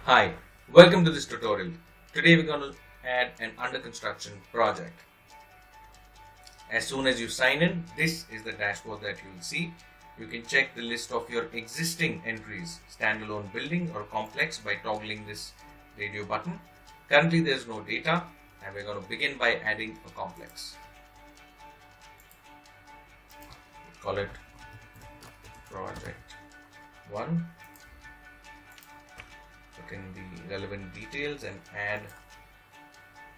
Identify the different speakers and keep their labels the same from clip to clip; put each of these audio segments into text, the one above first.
Speaker 1: Hi, welcome to this tutorial. Today we're going to add an under construction project. As soon as you sign in, this is the dashboard that you will see. You can check the list of your existing entries, standalone building or complex, by toggling this radio button. Currently there is no data, and we're going to begin by adding a complex. We call it project 1. Put in the relevant details and add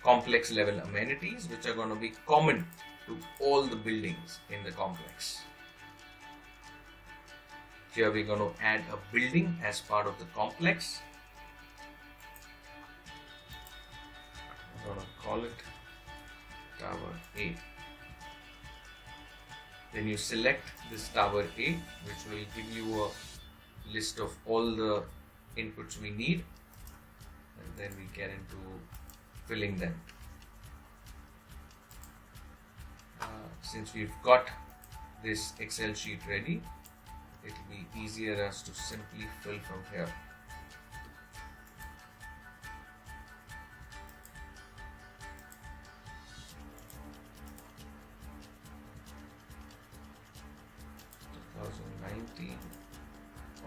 Speaker 1: complex level amenities which are going to be common to all the buildings in the complex. Here we're going to add a building as part of the complex. I'm going to call it Tower A. Then you select this Tower A, which will give you a list of all the inputs we need, and then we get into filling them. Since we've got this Excel sheet ready, it will be easier us to simply fill from here.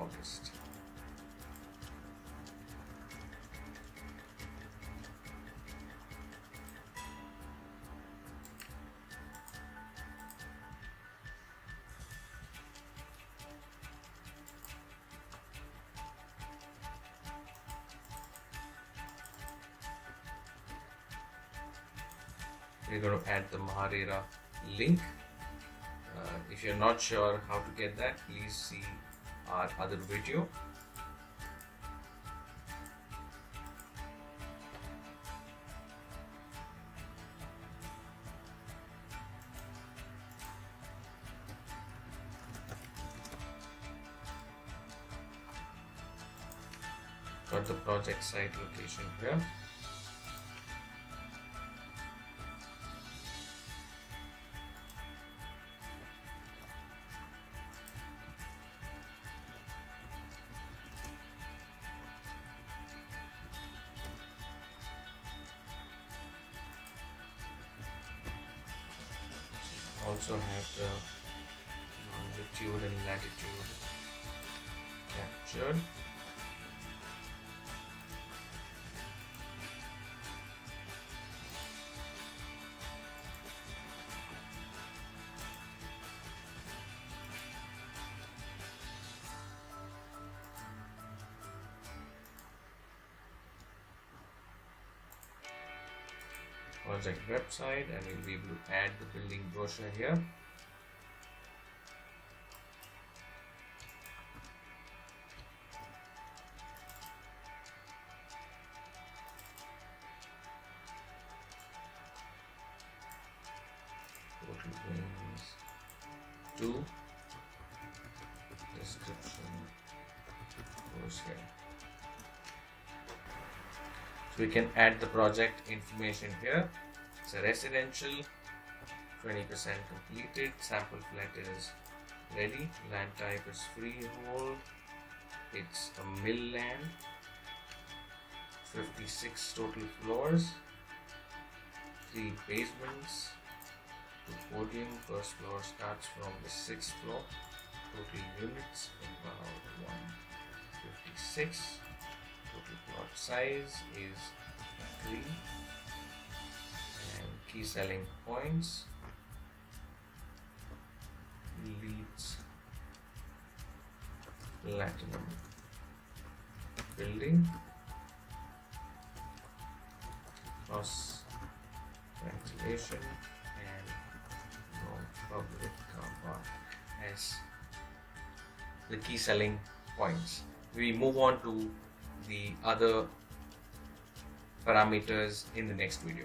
Speaker 1: August. We're going to add the Rera link. If you're not sure how to get that, please see our other video. Got the project site location here. Also have the longitude and latitude captured. Project website, and we'll be able to add the building brochure here. Total wings 2. Description goes here. So we can add the project information here. It's a residential, 20% completed, sample flat is ready, land type is freehold, it's a mill land, 56 total floors, 3 basements, 2 podium, first floor starts from the 6th floor, total units about 156. Total plot size is 3, and key selling points leads platinum building, cross ventilation, and no public car park as the key selling points. We move on to the other parameters in the next video.